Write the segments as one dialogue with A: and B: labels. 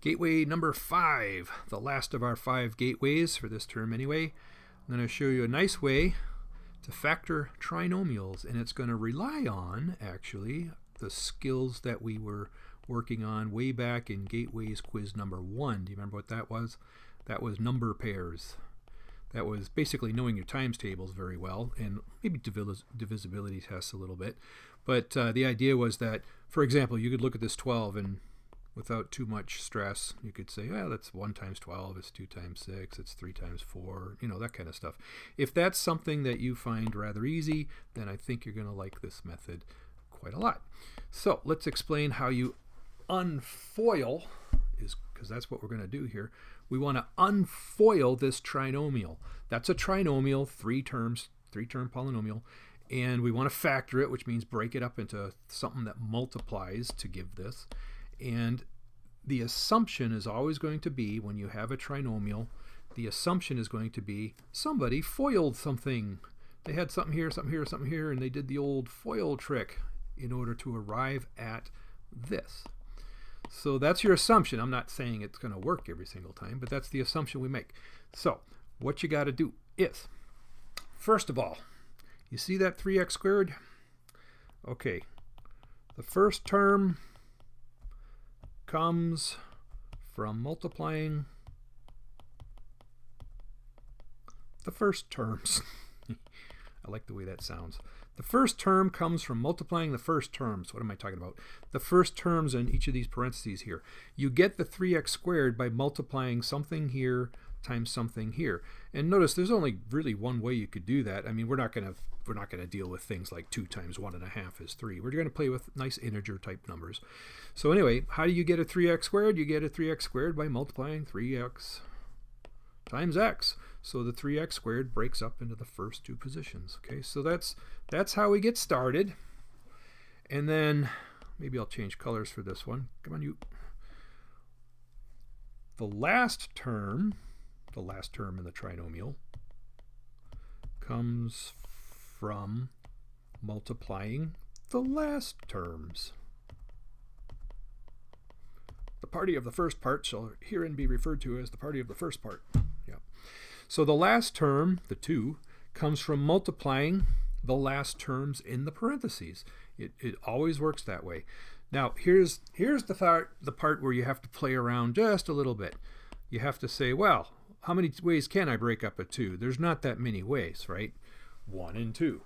A: Gateway number 5, the last of our 5 gateways for this term anyway. I'm going to show you a nice way to factor trinomials, and it's going to rely on, actually, the skills that we were working on way back in Gateways quiz number 1. Do you remember what that was? That was number pairs. That was basically knowing your times tables very well, and maybe divisibility tests a little bit. But the idea was that, for example, you could look at this 12 and without too much stress, you could say, well, that's 1 times 12, it's 2 times 6, it's 3 times 4, you know, that kind of stuff. If that's something that you find rather easy, then I think you're going to like this method quite a lot. So let's explain how you unfoil, because that's what we're going to do here. We want to unfoil this trinomial. That's a trinomial, 3-term polynomial, and we want to factor it, which means break it up into something that multiplies to give this. And the assumption is always going to be, when you have a trinomial, the assumption is going to be somebody foiled something. They had something here, something here, something here, and they did the old FOIL trick in order to arrive at this. So that's your assumption. I'm not saying it's going to work every single time, but that's the assumption we make. So what you got to do is, first of all, you see that 3x squared? Okay, the first term comes from multiplying the first terms. I like the way that sounds. The first term comes from multiplying the first terms. What am I talking about? The first terms in each of these parentheses here. You get the 3x squared by multiplying something here times something here. And notice there's only really one way you could do that. I mean, we're not going to deal with things like 2 times 1.5 is 3. We're going to play with nice integer type numbers. So anyway, how do you get a 3x squared? You get a 3x squared by multiplying 3x times x. So the 3x squared breaks up into the first 2 positions. Okay, so that's how we get started. And then maybe I'll change colors for this one. Come on, you. The last term in the trinomial comes from multiplying the last terms. The party of the first part shall herein be referred to as the party of the first part. Yeah. So the last term, the 2, comes from multiplying the last terms in the parentheses. It always works that way. Now here's the part where you have to play around just a little bit. You have to say, well, how many ways can I break up a 2? There's not that many ways, right? 1 and 2.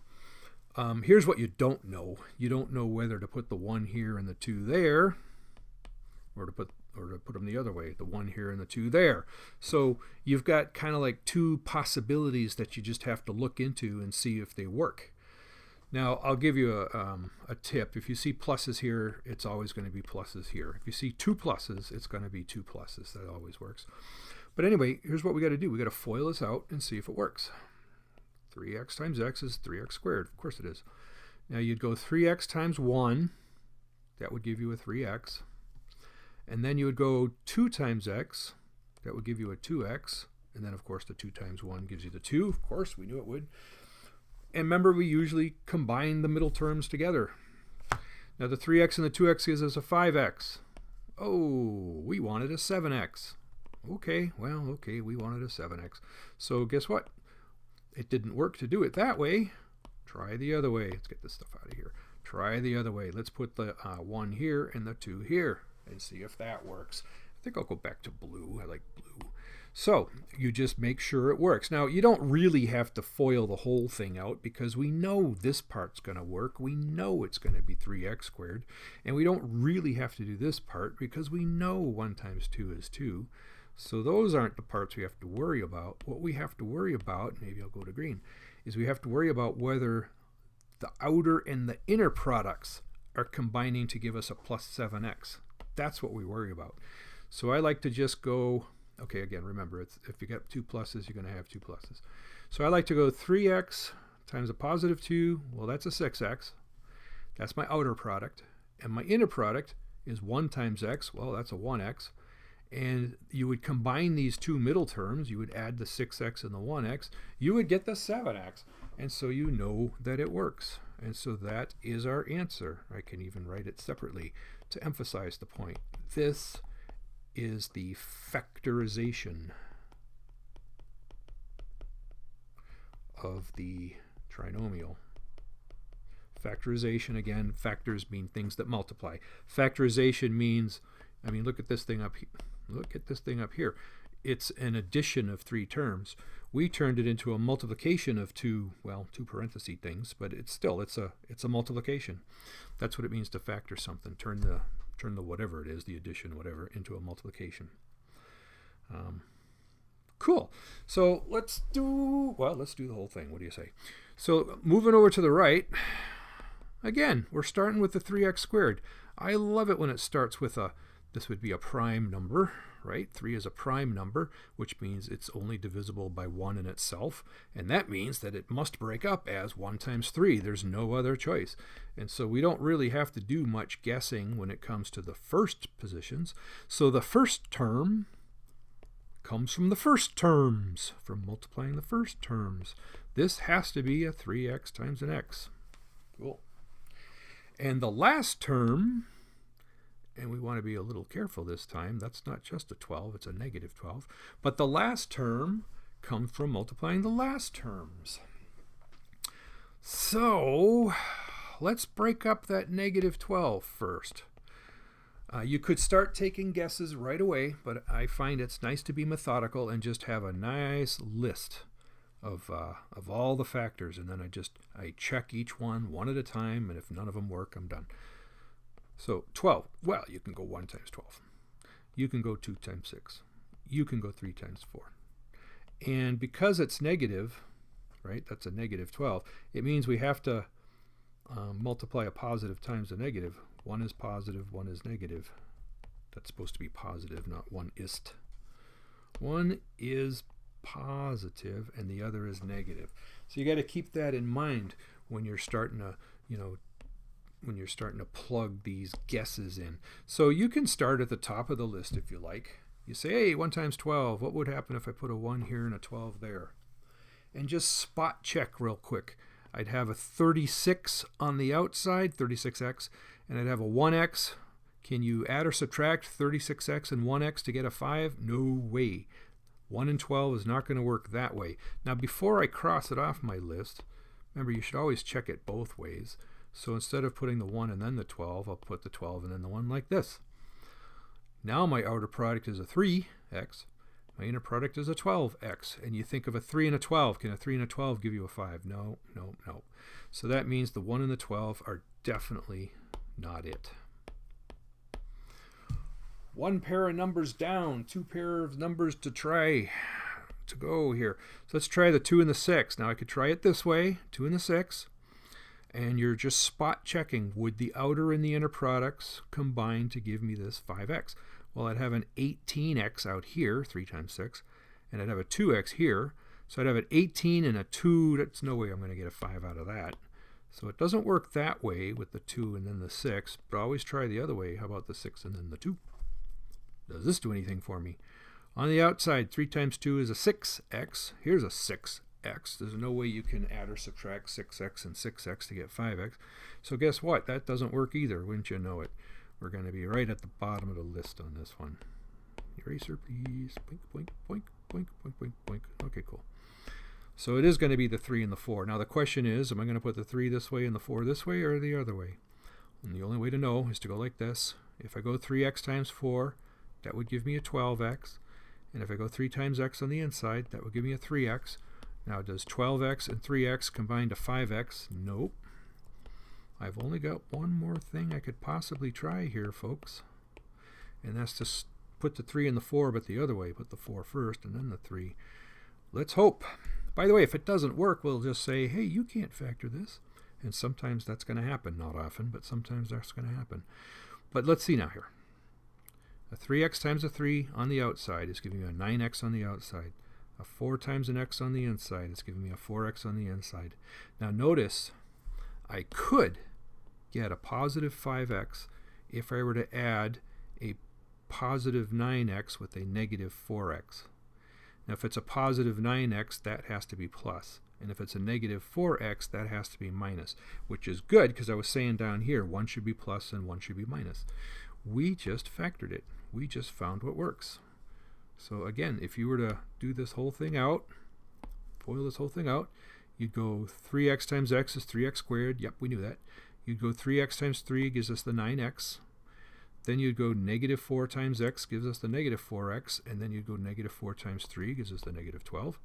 A: Here's what you don't know. You don't know whether to put the 1 here and the 2 there, or to put them the other way, the 1 here and the 2 there. So you've got kind of like 2 possibilities that you just have to look into and see if they work. Now I'll give you a tip. If you see pluses here, it's always going to be pluses here. If you see 2 pluses, it's going to be 2 pluses. That always works. But anyway, here's what we got to do. We got to FOIL this out and see if it works. 3x times x is 3x squared. Of course it is. Now you'd go 3x times 1. That would give you a 3x. And then you would go 2 times x. That would give you a 2x. And then, of course, the 2 times 1 gives you the 2. Of course, we knew it would. And remember, we usually combine the middle terms together. Now the 3x and the 2x gives us a 5x. Oh, we wanted a 7x. Okay, well, okay, we wanted a 7x. So guess what? It didn't work to do it that way. Try the other way. Let's get this stuff out of here. Try the other way. Let's put the 1 here and the 2 here and see if that works. I think I'll go back to blue. I like blue. So you just make sure it works. Now you don't really have to FOIL the whole thing out, because we know this part's going to work. We know it's going to be 3x squared. And we don't really have to do this part because we know 1 times 2 is 2. So those aren't the parts we have to worry about. What we have to worry about, maybe I'll go to green, is we have to worry about whether the outer and the inner products are combining to give us a plus 7x. That's what we worry about. So I like to just go, okay, again, remember, if you get 2 pluses, you're going to have 2 pluses. So I like to go 3x times a positive 2. Well, that's a 6x. That's my outer product. And my inner product is 1 times x. Well, that's a 1x. And you would combine these 2 middle terms. You would add the 6x and the 1x. You would get the 7x. And so you know that it works. And so that is our answer. I can even write it separately to emphasize the point. This is the factorization of the trinomial. Factorization, again, factors mean things that multiply. Factorization means, I mean, look at this thing up here. Look at this thing up here. It's an addition of 3 terms. We turned it into a multiplication of two parenthesis things, but it's a multiplication. That's what it means to factor something. Turn the whatever it is, the addition, whatever, into a multiplication. Cool. So let's do the whole thing. What do you say? So moving over to the right, again, we're starting with the 3x squared. I love it when it starts with this would be a prime number, right? 3 is a prime number, which means it's only divisible by 1 in itself. And that means that it must break up as 1 times 3. There's no other choice. And so we don't really have to do much guessing when it comes to the first positions. So the first term comes from the first terms, from multiplying the first terms. This has to be a 3x times an x. Cool. And the last term, and we want to be a little careful this time, that's not just a 12, it's a negative 12. But the last term comes from multiplying the last terms. So let's break up that negative 12 first. You could start taking guesses right away, but I find it's nice to be methodical and just have a nice list of all the factors, and then I check each one at a time, and if none of them work, I'm done. So 12, well, you can go 1 times 12. You can go 2 times 6. You can go 3 times 4. And because it's negative, right, that's a negative 12, it means we have to multiply a positive times a negative. 1 is positive, 1 is negative. That's supposed to be positive, not 1 ist. 1 is positive and the other is negative. So you got to keep that in mind when you're starting to, plug these guesses in. So you can start at the top of the list if you like. You say, hey, 1 times 12, what would happen if I put a 1 here and a 12 there? And just spot check real quick. I'd have a 36 on the outside, 36x, and I'd have a 1x. Can you add or subtract 36x and 1x to get a 5? No way. 1 and 12 is not going to work that way. Now, before I cross it off my list, remember, you should always check it both ways. So instead of putting the 1 and then the 12, I'll put the 12 and then the 1 like this. Now my outer product is a 3x. My inner product is a 12x. And you think of a 3 and a 12. Can a 3 and a 12 give you a 5? No, no, no. So that means the 1 and the 12 are definitely not it. 1 pair of numbers down, 2 pair of numbers to try to go here. So let's try the 2 and the 6. Now I could try it this way, 2 and the 6. And you're just spot checking. Would the outer and the inner products combine to give me this 5x? Well, I'd have an 18x out here, 3 times 6, and I'd have a 2x here. So I'd have an 18 and a 2. That's no way I'm going to get a 5 out of that. So it doesn't work that way with the 2 and then the 6, but always try the other way. How about the 6 and then the 2? Does this do anything for me? On the outside, 3 times 2 is a 6x. Here's a 6x. There's no way you can add or subtract 6x and 6x to get 5x. So guess what? That doesn't work either, wouldn't you know it? We're going to be right at the bottom of the list on this one. Eraser, please. Boink, boink, boink, boink, boink, boink, boink. Okay, cool. So it is going to be the 3 and the 4. Now the question is, am I going to put the 3 this way and the 4 this way or the other way? And the only way to know is to go like this. If I go 3x times 4, that would give me a 12x. And if I go 3 times x on the inside, that would give me a 3x. Now, does 12x and 3x combine to 5x? Nope. I've only got one more thing I could possibly try here, folks. And that's to put the 3 and the 4, but the other way. Put the 4 first and then the 3. Let's hope. By the way, if it doesn't work, we'll just say, hey, you can't factor this. And sometimes that's going to happen. Not often, but sometimes that's going to happen. But let's see now here. A 3x times a 3 on the outside is giving me a 9x on the outside. A 4 times an x on the inside is giving me a 4x on the inside. Now notice, I could get a positive 5x if I were to add a positive 9x with a negative 4x. Now if it's a positive 9x, that has to be plus. And if it's a negative 4x, that has to be minus, which is good because I was saying down here, one should be plus and one should be minus. We just factored it. we just found what works. So again, if you were to do this whole thing out, FOIL this whole thing out, you'd go 3x times x is 3x squared. Yep, we knew that. You'd go 3x times 3 gives us the 9x. Then you'd go negative 4 times x gives us the negative 4x. And then you'd go negative 4 times 3 gives us the negative 12.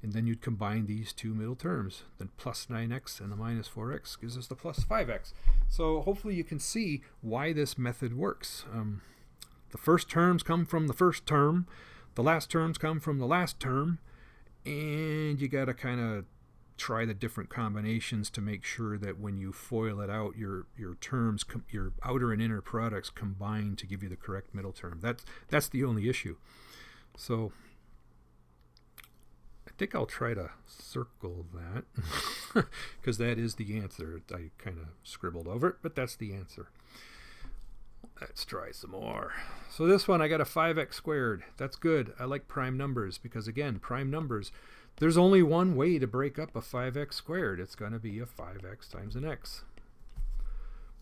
A: And then you'd combine these two middle terms. Then plus 9x and the minus 4x gives us the plus 5x. So hopefully you can see why this method works. The first terms come from the first term. The last terms come from the last term. And you got to kind of try the different combinations to make sure that when you FOIL it out, your terms, your outer and inner products combine to give you the correct middle term. That's the only issue. So I think I'll try to circle that because that is the answer. I kind of scribbled over it, but that's the answer. Let's try some more. So this one, I got a 5x squared. That's good. I like prime numbers because, again, prime numbers, there's only one way to break up a 5x squared. It's going to be a 5x times an x.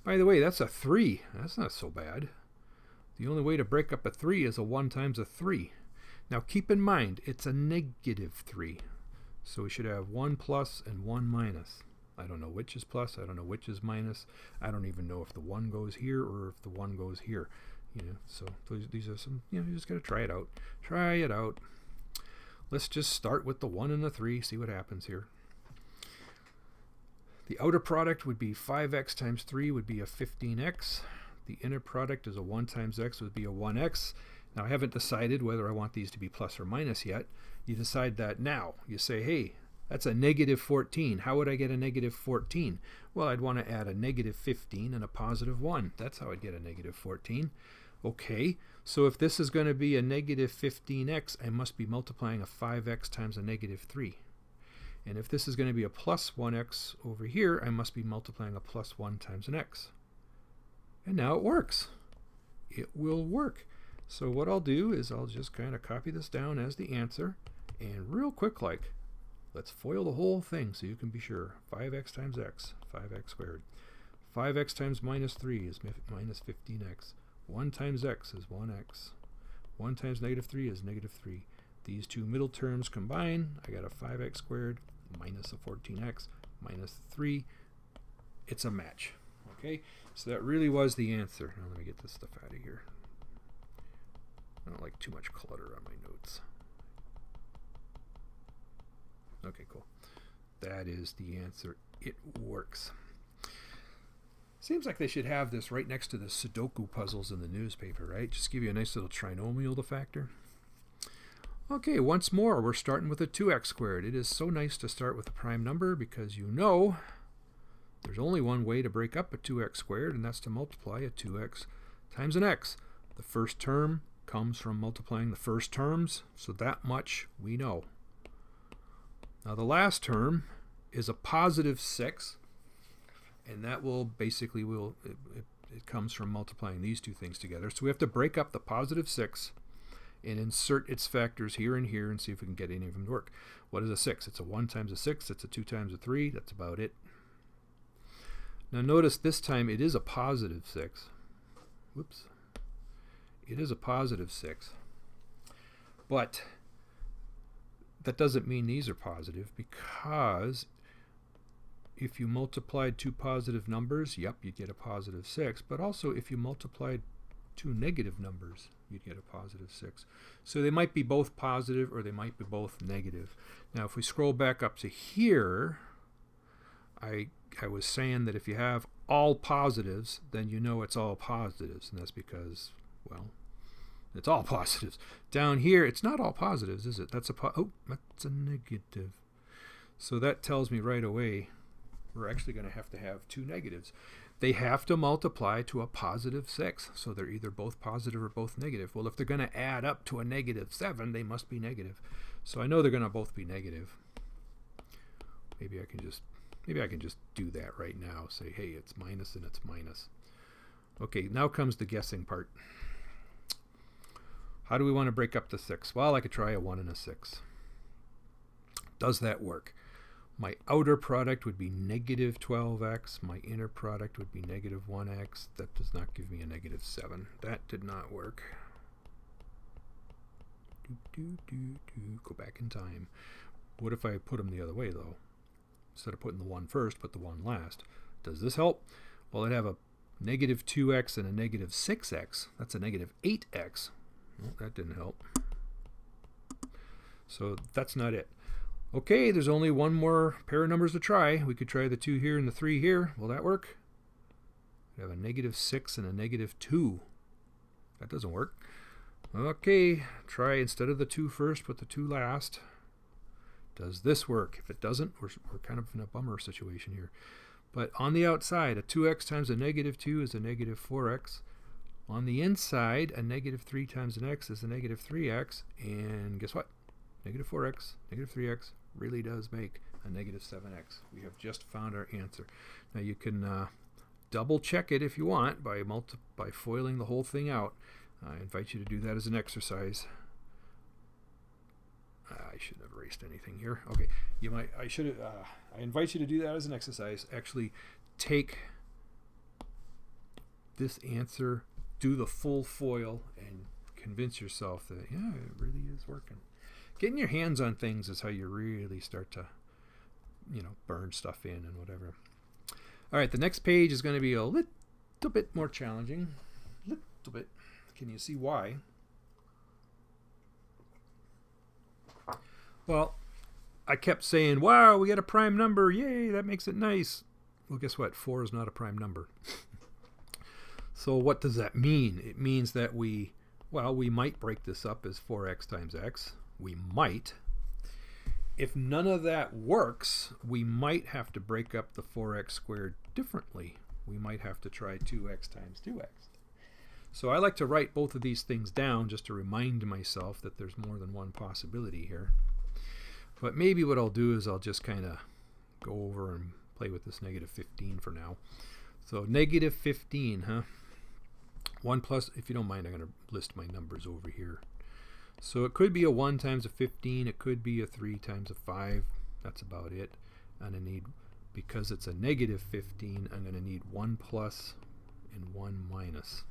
A: By the way, that's a 3. That's not so bad. The only way to break up a 3 is a 1 times a 3. Now keep in mind, it's a negative 3. So we should have 1 plus and 1 minus. I don't know which is plus. I don't know which is minus. I don't even know if the 1 goes here or if the 1 goes here. So these are some, you just got to try it out. Try it out. Let's just start with the 1 and the 3, see what happens here. The outer product would be 5x times 3 would be a 15x. The inner product is a 1 times x would be a 1x. Now I haven't decided whether I want these to be plus or minus yet. You decide that now. You say, hey, that's a negative 14. How would I get a negative 14? Well, I'd want to add a negative 15 and a positive 1. That's how I'd get a negative 14. Okay, so if this is going to be a negative 15x, I must be multiplying a 5x times a negative 3. And if this is going to be a plus 1x over here, I must be multiplying a plus 1 times an x. And now it works. It will work. So what I'll do is I'll just kind of copy this down as the answer. And real quick like, let's FOIL the whole thing so you can be sure. 5x times x, 5x squared. 5x times minus 3 is minus 15x. 1 times x is 1x. 1 times negative 3 is negative 3. These two middle terms combine. I got a 5x squared minus a 14x minus 3. It's a match. Okay, so that really was the answer. Now let me get this stuff out of here. I don't like too much clutter on my notes. Okay, cool. That is the answer. It works. Seems like they should have this right next to the Sudoku puzzles in the newspaper, right? Just give you a nice little trinomial to factor. Okay, once more, we're starting with a 2x squared. It is so nice to start with a prime number because you know there's only one way to break up a 2x squared, and that's to multiply a 2x times an x. The first term comes from multiplying the first terms, so that much we know. Now the last term is a positive 6, and that will basically, it comes from multiplying these two things together. So we have to break up the positive 6 and insert its factors here and here and see if we can get any of them to work. What is a 6? It's a 1 times a 6, it's a 2 times a 3, that's about it. Now notice this time it is a positive 6. Whoops. It is a positive 6. But that doesn't mean these are positive, because if you multiplied two positive numbers, yep, you'd get a positive 6. But also if you multiplied two negative numbers, you'd get a positive 6. So they might be both positive or they might be both negative. Now if we scroll back up to here, I was saying that if you have all positives, then you know it's all positives, and that's because, well, it's all positives. Down here, it's not all positives, is it? That's that's a negative. So that tells me right away we're actually going to have two negatives. They have to multiply to a positive 6, so they're either both positive or both negative. Well, if they're going to add up to a negative 7, they must be negative. So I know they're going to both be negative. Maybe I can just do that right now. Say, hey, it's minus and it's minus. Okay, now comes the guessing part. How do we want to break up the 6? Well, I could try a 1 and a 6. Does that work? My outer product would be negative 12x. My inner product would be negative 1x. That does not give me a negative 7. That did not work. Go back in time. What if I put them the other way, though? Instead of putting the 1 first, put the 1 last. Does this help? Well, I'd have a negative 2x and a negative 6x. That's a negative 8x. Well, that didn't help. So that's not it. Okay, there's only one more pair of numbers to try. We could try the 2 here and the 3 here. Will that work? We have a negative 6 and a negative 2. That doesn't work. Okay, try instead of the 2 first, put the 2 last. Does this work? If it doesn't, we're kind of in a bummer situation here. But on the outside, a 2x times a negative 2 is a negative 4x. On the inside, a negative 3 times an x is a negative 3x. And guess what? Negative 4x, negative 3x really does make a negative 7x. We have just found our answer. Now you can double check it if you want by foiling the whole thing out. I invite you to do that as an exercise. I shouldn't have erased anything here. Okay, I invite you to do that as an exercise. Actually take this answer, do the full FOIL, and convince yourself that, yeah, it really is working. Getting your hands on things is how you really start to, burn stuff in and whatever. All right, the next page is going to be a little bit more challenging. Little bit. Can you see why? Well, I kept saying, wow, we got a prime number. Yay, that makes it nice. Well, guess what? 4 is not a prime number. So what does that mean? It means that we might break this up as 4x times x. We might. If none of that works, we might have to break up the 4x squared differently. We might have to try 2x times 2x. So I like to write both of these things down just to remind myself that there's more than one possibility here. But maybe what I'll do is I'll just kind of go over and play with this negative 15 for now. So negative 15, huh? 1 plus, if you don't mind, I'm going to list my numbers over here. So it could be a 1 times a 15. It could be a 3 times a 5. That's about it. And I need, because it's a negative 15, I'm going to need 1 plus and 1 minus.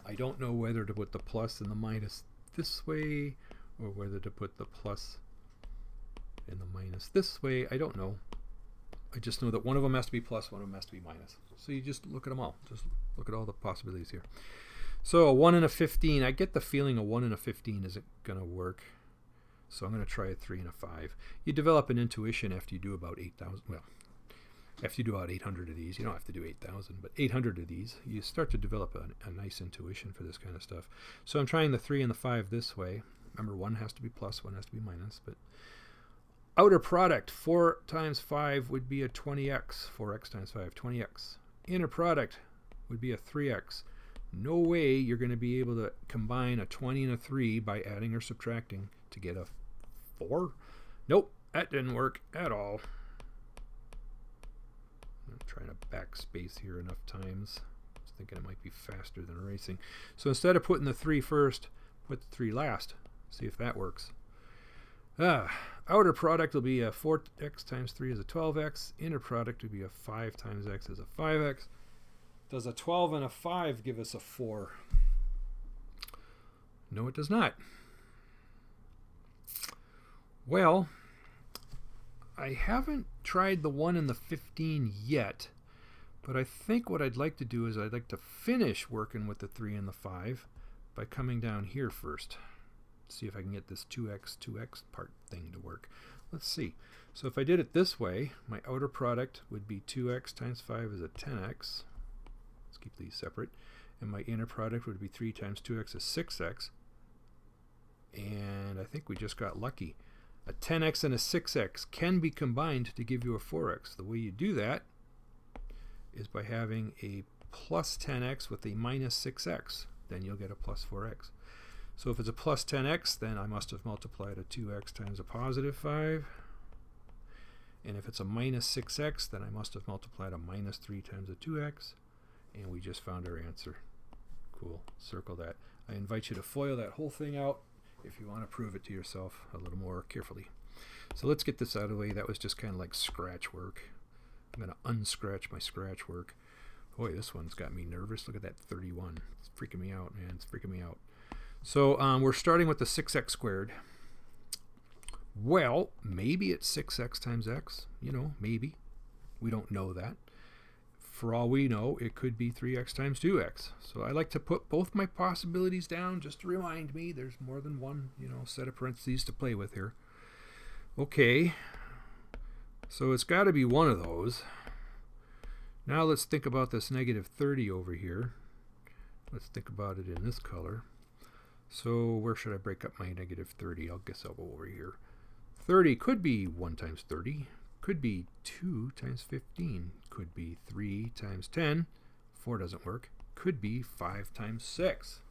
A: I don't know whether to put the plus and the minus this way or whether to put the plus and the minus this way. I don't know. I just know that one of them has to be plus, one of them has to be minus. So you just look at them all. Just look at all the possibilities here. So a 1 and a 15. I get the feeling a 1 and a 15 isn't going to work. So I'm going to try a 3 and a 5. You develop an intuition after you do about 8,000. Well, after you do about 800 of these. You don't have to do 8,000, but 800 of these. You start to develop a nice intuition for this kind of stuff. So I'm trying the 3 and the 5 this way. Remember, one has to be plus, one has to be minus. But outer product, 4 times 5 would be a 20x. 4x times 5, 20x. Inner product would be a 3x. No way you're going to be able to combine a 20 and a 3 by adding or subtracting to get a 4. Nope, that didn't work at all. I'm trying to backspace here enough times. I was thinking it might be faster than erasing. So instead of putting the 3 first, put the 3 last. See if that works. Outer product will be a 4x times 3 is a 12x. Inner product would be a 5 times x is a 5x. Does a 12 and a 5 give us a 4? No, it does not. Well, I haven't tried the 1 and the 15 yet, but I think what I'd like to do is I'd like to finish working with the 3 and the 5 by coming down here first. See if I can get this 2x part thing to work. Let's see. So if I did it this way, my outer product would be 2x times 5 is a 10x. Let's keep these separate. And my inner product would be 3 times 2x is 6x. And I think we just got lucky. A 10x and a 6x can be combined to give you a 4x. The way you do that is by having a plus 10x with a minus 6x. Then you'll get a plus 4x. So if it's a plus 10x, then I must have multiplied a 2x times a positive 5. And if it's a minus 6x, then I must have multiplied a minus 3 times a 2x. And we just found our answer. Cool. Circle that. I invite you to FOIL that whole thing out if you want to prove it to yourself a little more carefully. So let's get this out of the way. That was just kind of like scratch work. I'm going to unscratch my scratch work. Boy, this one's got me nervous. Look at that 31. It's freaking me out, man. It's freaking me out. So we're starting with the 6x squared. Well, maybe it's 6x times x. You know, maybe. We don't know that. For all we know, it could be 3x times 2x. So I like to put both my possibilities down just to remind me there's more than one, set of parentheses to play with here. Okay. So it's got to be one of those. Now let's think about this negative 30 over here. Let's think about it in this color. So where should I break up my negative 30? I guess I'll go over here. 30 could be 1 times 30. Could be 2 times 15. Could be 3 times 10. 4 doesn't work. Could be 5 times 6.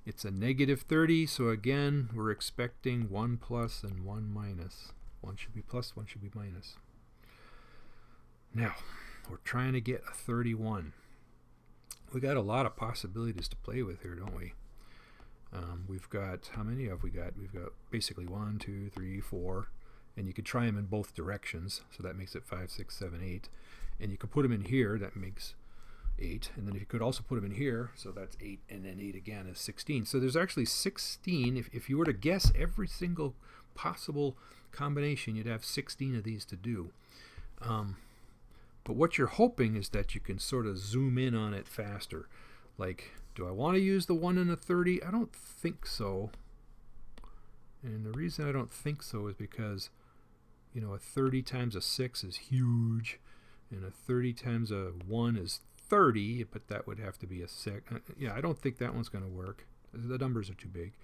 A: It's a negative 30, so again, we're expecting 1 plus and 1 minus. 1 should be plus, 1 should be minus. Now, we're trying to get a 31. We got a lot of possibilities to play with here, don't we? We've got, how many have we got? We've got basically 1, 2, 3, 4. And you could try them in both directions, so that makes it 5, 6, 7, 8. And you could put them in here, that makes 8. And then you could also put them in here, so that's 8, and then 8 again is 16. So there's actually 16. If you were to guess every single possible combination, you'd have 16 of these to do. But what you're hoping is that you can sort of zoom in on it faster. Like, do I want to use the 1 and a 30? I don't think so. And the reason I don't think so is because, a 30 times a 6 is huge, and a 30 times a 1 is 30, but that would have to be a 6. Yeah, I don't think that one's going to work. The numbers are too big.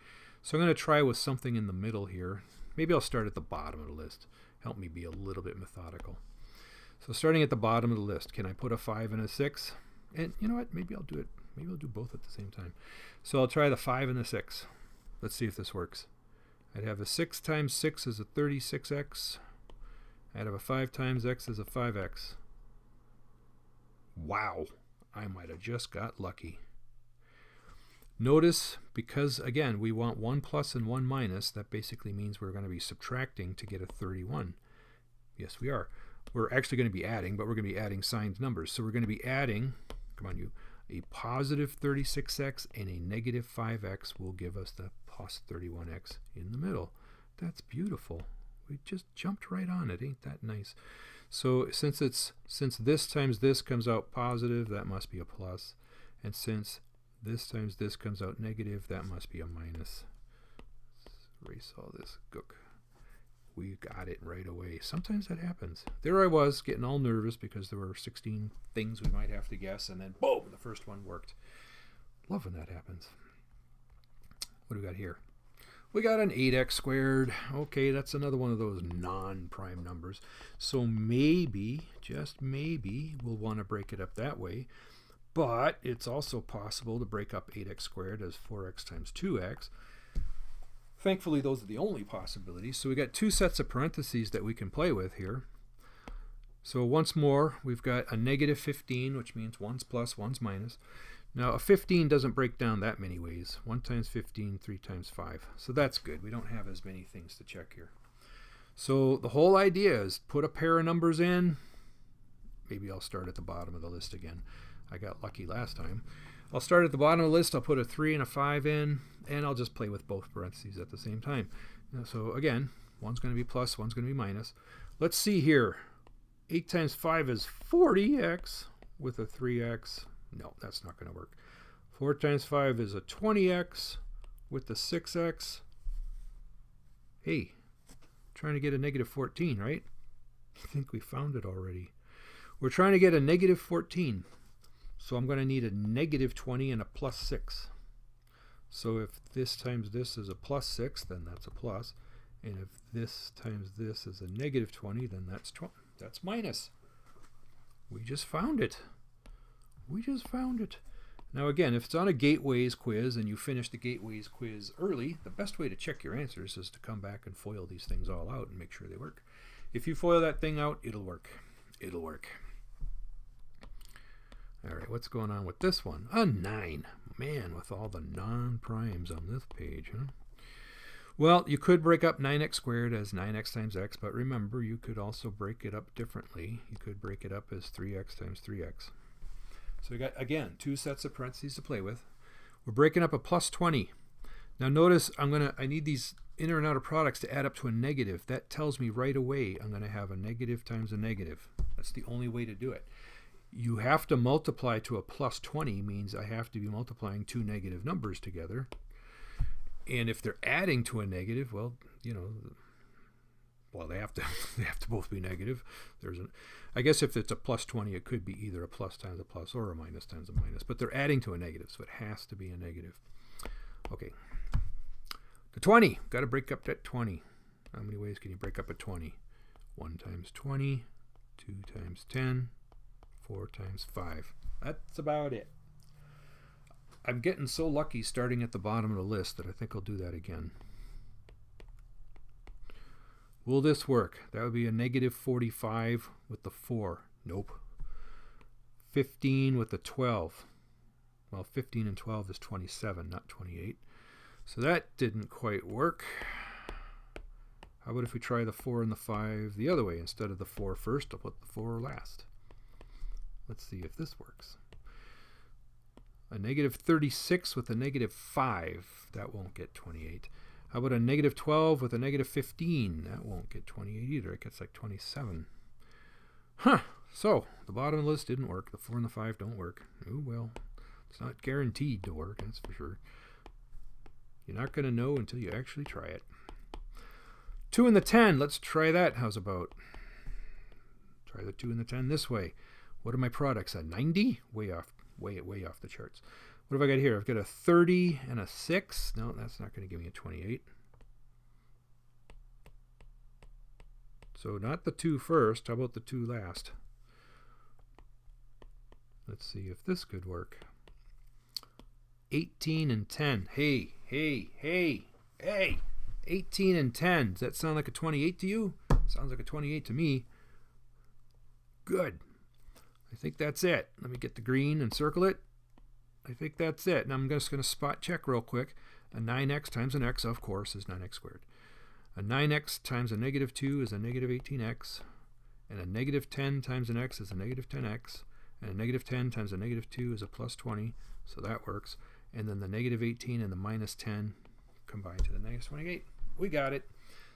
A: So I'm going to try with something in the middle here. Maybe I'll start at the bottom of the list. Help me be a little bit methodical. So starting at the bottom of the list, can I put a 5 and a 6? And you know what? Maybe I'll do it. Maybe I'll do both at the same time. So I'll try the 5 and the 6. Let's see if this works. I'd have a 6 times 6 is a 36x. I'd have a 5 times x is a 5x. Wow, I might have just got lucky. Notice, because again, we want 1 plus and 1 minus, that basically means we're going to be subtracting to get a 31. Yes, we are. We're actually going to be adding, but we're going to be adding signed numbers. So we're going to be adding, come on you, a positive 36x and a negative 5x will give us the plus 31x in the middle. That's beautiful. We just jumped right on it. Ain't that nice? So since this times this comes out positive, that must be a plus. And since this times this comes out negative, that must be a minus. Let's erase all this gook. We got it right away. Sometimes that happens. There I was getting all nervous because there were 16 things we might have to guess, and then boom, the first one worked. Love when that happens. What do we got here? We got an 8x squared. Okay, that's another one of those non-prime numbers. So maybe, just maybe, we'll want to break it up that way. But it's also possible to break up 8x squared as 4x times 2x. Thankfully, those are the only possibilities. So we got two sets of parentheses that we can play with here. So once more, we've got a negative 15, which means 1's plus, 1's minus. Now, a 15 doesn't break down that many ways. 1 times 15, 3 times 5. So that's good. We don't have as many things to check here. So the whole idea is put a pair of numbers in. Maybe I'll start at the bottom of the list again. I got lucky last time. I'll start at the bottom of the list. I'll put a 3 and a 5 in, and I'll just play with both parentheses at the same time. So again, one's going to be plus, one's going to be minus. Let's see here. 8 times 5 is 40x with a 3x. No, that's not going to work. 4 times 5 is a 20x with the 6x. Hey, trying to get a negative 14, right? I think we found it already. We're trying to get a negative 14. So I'm going to need a negative 20 and a plus 6. So if this times this is a plus 6, then that's a plus. And if this times this is a negative 20, then that's minus. We just found it. We just found it. Now again, if it's on a Gateways quiz and you finish the Gateways quiz early, the best way to check your answers is to come back and FOIL these things all out and make sure they work. If you FOIL that thing out, it'll work. It'll work. All right, what's going on with this one? A 9. Man, with all the non-primes on this page, huh? Well, you could break up 9x squared as 9x times x, but remember, you could also break it up differently. You could break it up as 3x times 3x. So we got, again, two sets of parentheses to play with. We're breaking up a plus 20. Now notice I need these inner and outer products to add up to a negative. That tells me right away I'm going to have a negative times a negative. That's the only way to do it. You have to multiply to a plus 20 means I have to be multiplying two negative numbers together. And if they're adding to a negative, well, they have to both be negative. I guess if it's a plus 20, it could be either a plus times a plus or a minus times a minus, but they're adding to a negative, so it has to be a negative. Okay. The 20, got to break up that 20. How many ways can you break up a 20? 1 times 20, 2 times 10, 4 times 5. That's about it. I'm getting so lucky starting at the bottom of the list that I think I'll do that again. Will this work? That would be a negative 45 with the 4. Nope. 15 with the 12. Well, 15 and 12 is 27, not 28. So that didn't quite work. How about if we try the 4 and the 5 the other way? Instead of the 4 first, I'll put the 4 last. Let's see if this works. A negative 36 with a negative 5. That won't get 28. How about a negative 12 with a negative 15? That won't get 28 either. It gets like 27. Huh. So, the bottom of the list didn't work. The 4 and the 5 don't work. Oh, well. It's not guaranteed to work, that's for sure. You're not going to know until you actually try it. 2 and the 10. Let's try that. How's about? Try the 2 and the 10 this way. What are my products? A 90? Way off the charts. What have I got here? I've got a 30 and a 6. No, that's not going to give me a 28. So not the 2 first. How about the 2 last? Let's see if this could work. 18 and 10. Hey. 18 and 10. Does that sound like a 28 to you? Sounds like a 28 to me. Good. I think that's it. Let me get the green and circle it. I think that's it. Now I'm just going to spot check real quick. A 9x times an x, of course, is 9x squared. A 9x times a negative 2 is a negative 18x. And a negative 10 times an x is a negative 10x. And a negative 10 times a negative 2 is a plus 20. So that works. And then the negative 18 and the minus 10 combine to the negative 28. We got it.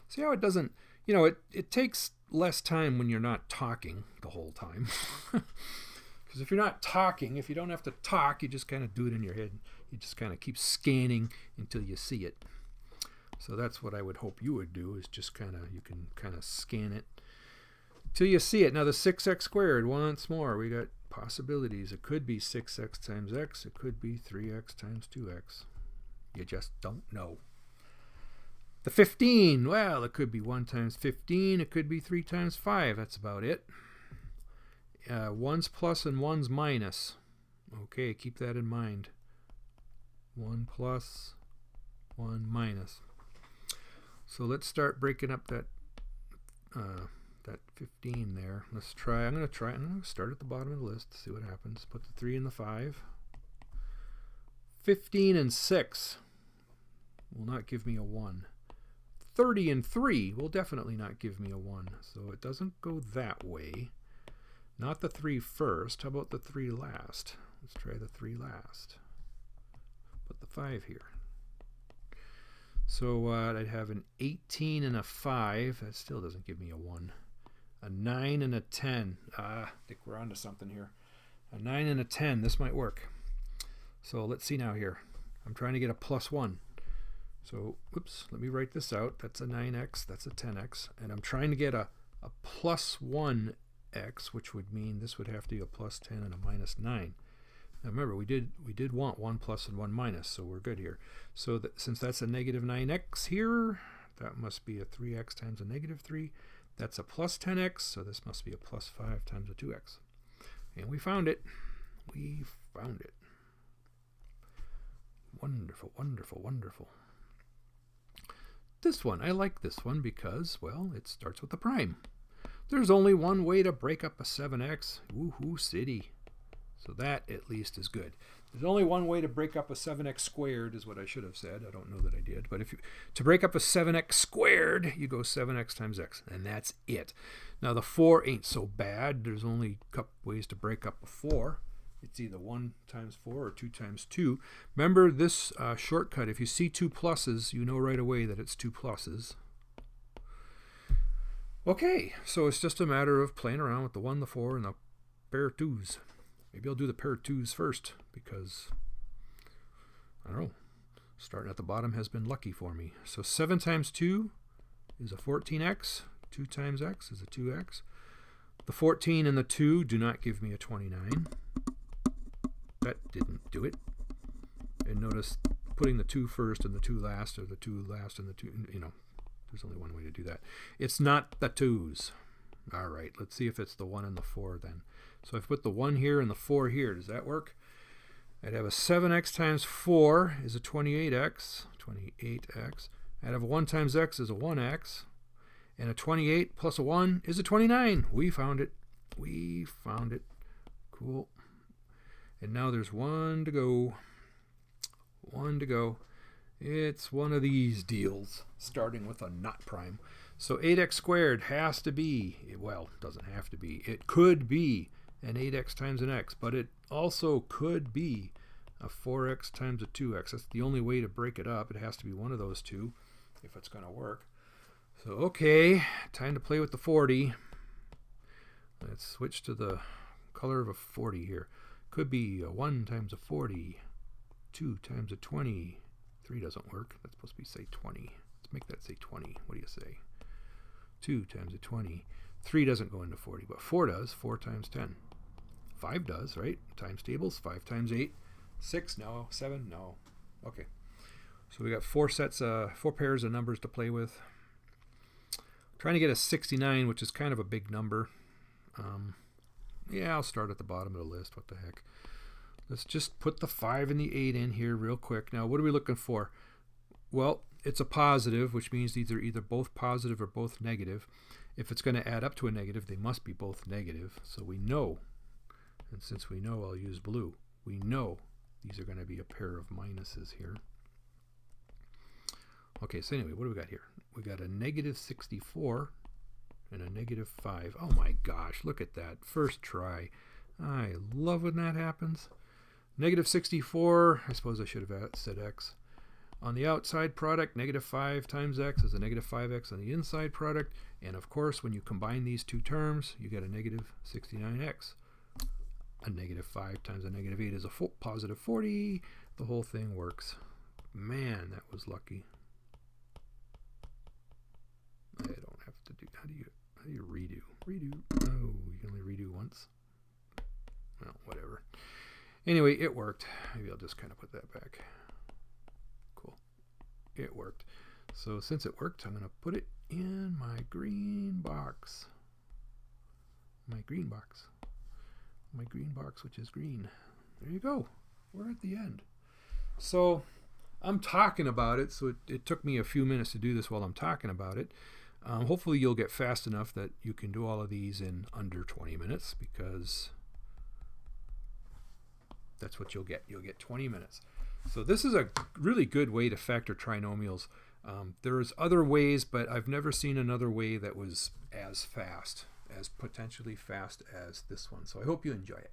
A: See how it doesn't, it takes less time when you're not talking the whole time. Because if you're not talking, if you don't have to talk, you just kind of do it in your head. You just kind of keep scanning until you see it. So that's what I would hope you would do, is just you can kind of scan it till you see it. Now the 6x squared, once more, we got possibilities. It could be 6x times x. It could be 3x times 2x. You just don't know. The 15, well, it could be 1 times 15. It could be 3 times 5. That's about it. 1's plus and 1's minus. Okay, keep that in mind. 1 plus, 1 minus. So let's start breaking up that 15 there. Let's try. I'm going to start at the bottom of the list to see what happens. Put the 3 and the 5. 15 and 6 will not give me a 1. 30 and 3 will definitely not give me a 1. So it doesn't go that way. Not the 3 first. How about the 3 last? Let's try the 3 last. Put the 5 here. So I'd have an 18 and a 5. That still doesn't give me a 1. A 9 and a 10. I think we're onto something here. A 9 and a 10. This might work. So let's see now here. I'm trying to get a plus 1. So, whoops, let me write this out. That's a 9x. That's a 10x. And I'm trying to get a plus 1x, which would mean this would have to be a plus 10 and a minus 9. Now remember, we did want 1 plus and 1 minus, so we're good here. So since that's a negative 9x here, that must be a 3x times a negative 3. That's a plus 10x, so this must be a plus 5 times a 2x. And we found it. We found it. Wonderful, wonderful, wonderful. This one, I like this one because, well, it starts with a prime. There's only one way to break up a 7x. Woohoo city. So that at least is good. There's only one way to break up a 7x squared is what I should have said. I don't know that I did. But to break up a 7x squared, you go 7x times x. And that's it. Now the 4 ain't so bad. There's only a couple ways to break up a 4. It's either 1 times 4 or 2 times 2. Remember this shortcut. If you see 2 pluses, you know right away that it's 2 pluses. Okay, so it's just a matter of playing around with the 1, the 4, and the pair of 2s. Maybe I'll do the pair of 2s first because, I don't know, starting at the bottom has been lucky for me. So 7 times 2 is a 14x. 2 times x is a 2x. The 14 and the 2 do not give me a 29. That didn't do it. And notice putting the 2 first and the 2 last, or the 2 last and the 2, you know, there's only one way to do that. It's not the 2s. All right, let's see if it's the 1 and the 4 then. So I've put the 1 here and the 4 here. Does that work? I'd have a 7x times 4 is a 28x. 28x. I'd have a 1 times x is a 1x. And a 28 plus a 1 is a 29. We found it. We found it. Cool. And now there's 1 to go. 1 to go. It's one of these deals, starting with a not prime. So 8x squared has to be, well, it doesn't have to be. It could be an 8x times an x, but it also could be a 4x times a 2x. That's the only way to break it up. It has to be one of those two if it's going to work. So, okay, time to play with the 40. Let's switch to the color of a 40 here. Could be a 1 times a 40, 2 times a 20. 3 doesn't work. That's supposed to be, say, 20. Let's make that say 20. What do you say? 2 times a 20. 3 doesn't go into 40, but 4 does. 4 times 10. 5 does, right? Times tables. 5 times 8. 6, no. 7, no. Okay. So we got 4 pairs of numbers to play with. Trying to get a 69, which is kind of a big number. Yeah, I'll start at the bottom of the list. What the heck? Let's just put the 5 and the 8 in here real quick. Now, what are we looking for? Well, it's a positive, which means these are either both positive or both negative. If it's going to add up to a negative, they must be both negative. So we know, and since we know, I'll use blue. We know these are going to be a pair of minuses here. Okay, so anyway, what do we got here? We got a negative 64 and a negative 5. Oh my gosh, look at that. First try. I love when that happens. Negative 64, I suppose I should have said x. On the outside product, negative 5 times x is a negative 5x on the inside product. And of course, when you combine these two terms, you get a negative 69x. A negative 5 times a negative 8 is a positive 40. The whole thing works. Man, that was lucky. I don't have to do, how do you redo? Redo, no, you can only redo once. Well, whatever. Anyway, it worked. Maybe I'll just kind of put that back. Cool. It worked. So since it worked, I'm going to put it in my green box. My green box. My green box, which is green. There you go. We're at the end. So I'm talking about it, so it took me a few minutes to do this while I'm talking about it. Hopefully you'll get fast enough that you can do all of these in under 20 minutes, because that's what you'll get. You'll get 20 minutes. So this is a really good way to factor trinomials. There's other ways, but I've never seen another way that was as fast, as potentially fast as this one. So I hope you enjoy it.